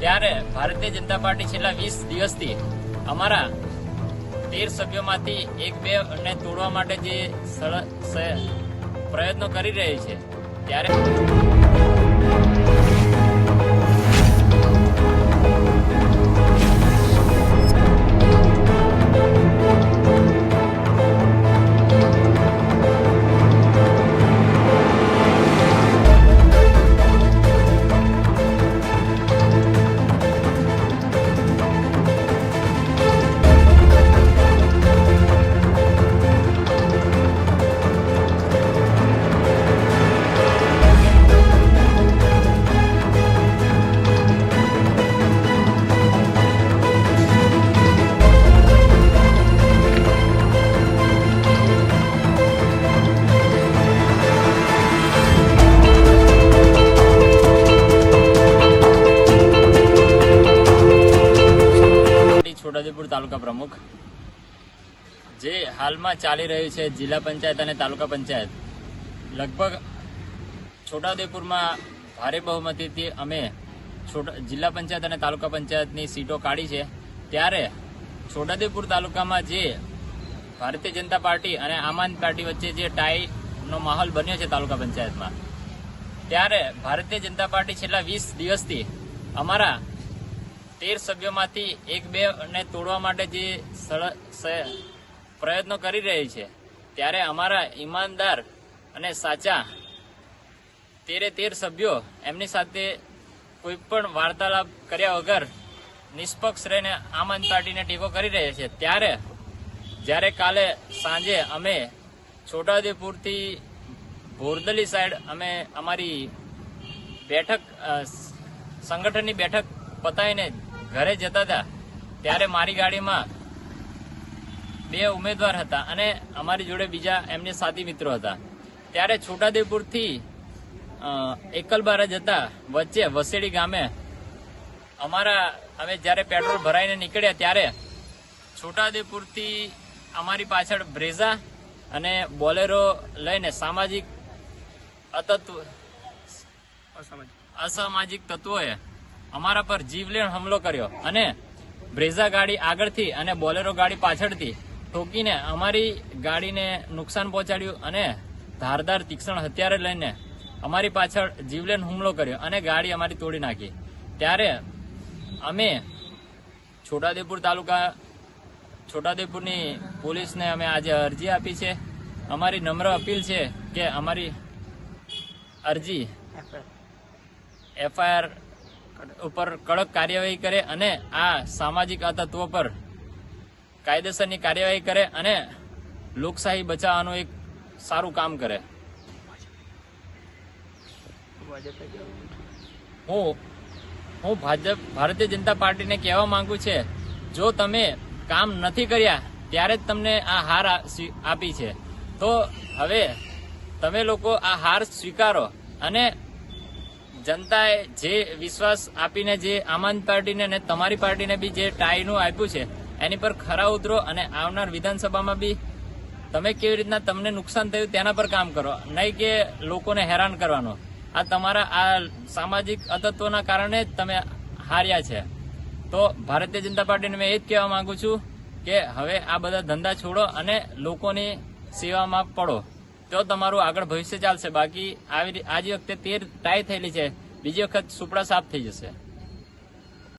ત્યારે ભારતીય જનતા પાર્ટી છેલ્લા 20 દિવસથી અમારા 13 સભ્યોમાંથી 1-2 ને તોડવા માટે જે પ્રયત્નો કરી રહી છે ત્યારે છોટાઉદેપુર તાલુકા પ્રમુખ જે હાલમાં ચાલી રહ્યું છે જિલ્લા પંચાયત અને તાલુકા પંચાયત લગભગ છોટાઉદેપુરમાં ભારે બહુમતીથી અમે જિલ્લા પંચાયત અને તાલુકા પંચાયતની સીટો કાઢી છે ત્યારે છોટાઉદેપુર તાલુકામાં જે ભારતીય જનતા પાર્ટી અને આમ આદમી પાર્ટી વચ્ચે જે ટાઈનો માહોલ બન્યો છે તાલુકા પંચાયતમાં ત્યારે ભારતીય જનતા પાર્ટી છેલ્લા 20 દિવસથી અમારા 13 સભ્યોમાંથી 1-2 ને તોડવા માટે જે પ્રયત્નો કરી રહી છે ત્યારે અમારા ઈમાનદાર અને સાચા 13 સભ્યો એમની સાથે કોઈ પણ વાર્તાલાપ કર્યા વગર નિષ્પક્ષ રહીને આમ આદમી પાર્ટીને ટેકો કરી રહ્યા છે ત્યારે જ્યારે કાલે સાંજે અમે છોટાઉદેપુરથી બોરદલી સાઈડ અમે અમારી બેઠક સંગઠનની બેઠક પતાવીને ઘરે જતા હતા ત્યારે મારી ગાડીમાં 2 ઉમેદવાર હતા અને અમારી જોડે બીજા એમને સાથી મિત્રો હતા ત્યારે છોટાઉદેપુરથી એકલબારા જતા વચ્ચે વસેડી ગામે અમે જ્યારે પેટ્રોલ ભરાઈને નીકળ્યા ત્યારે છોટાઉદેપુરથી અમારી પાછળ બ્રેઝા અને બોલેરો લઈને અસામાજિક તત્વોએ અમારા પર જીવલેણ હુમલો કર્યો અને બ્રેઝા ગાડી આગળથી અને બોલેરો ગાડી પાછળથી ઠોકીને અમારી ગાડીને નુકસાન પહોંચાડ્યું અને ધારદાર તીક્ષ્ણ હથિયાર લઈને અમારી પાછળ જીવલેણ હુમલો કર્યો અને ગાડી અમારી તોડી નાખી ત્યારે અમે છોટાઉદેપુરની પોલીસને અમે આજે અરજી આપી છે અમારી નમ્ર અપીલ છે કે અમારી અરજી FIR ઉપર કડક કાર્યવાહી કરે અને આ સામાજિક તત્વો પર કાયદેસરની કાર્યવાહી કરે અને લોકશાહી બચાવવાનું એક સારું કામ કરે. હું ભારતીય જનતા પાર્ટીને કહેવા માંગુ છે જો તમે કામ નથી કર્યા ત્યારે જ તમને આ હાર આપી છે તો હવે તમે લોકો આ હાર સ્વીકારો અને જનતાએ જે વિશ્વાસ આપીને જે આમ આદમી પાર્ટીને અને તમારી પાર્ટીને બી જે ટાઈનું આપ્યું છે એની પર ખરા ઉતરો અને આવનાર વિધાનસભામાં બી તમે કેવી રીતના તમને નુકસાન થયું તેના પર કામ કરો, નહીં કે લોકોને હેરાન કરવાનો. આ તમારા આ સામાજિક અતત્વના કારણે જ તમે હાર્યા છે. તો ભારતીય જનતા પાર્ટીને મેં એ જ કહેવા માંગુ છું કે હવે આ બધા ધંધા છોડો અને લોકોની સેવામાં પડો તો તમારું આગળ ભવિષ્ય ચાલશે. બાકી આજે વખતે 13 ટાઈ થયેલી છે, બીજી વખત સુપડા સાફ થઈ જશે.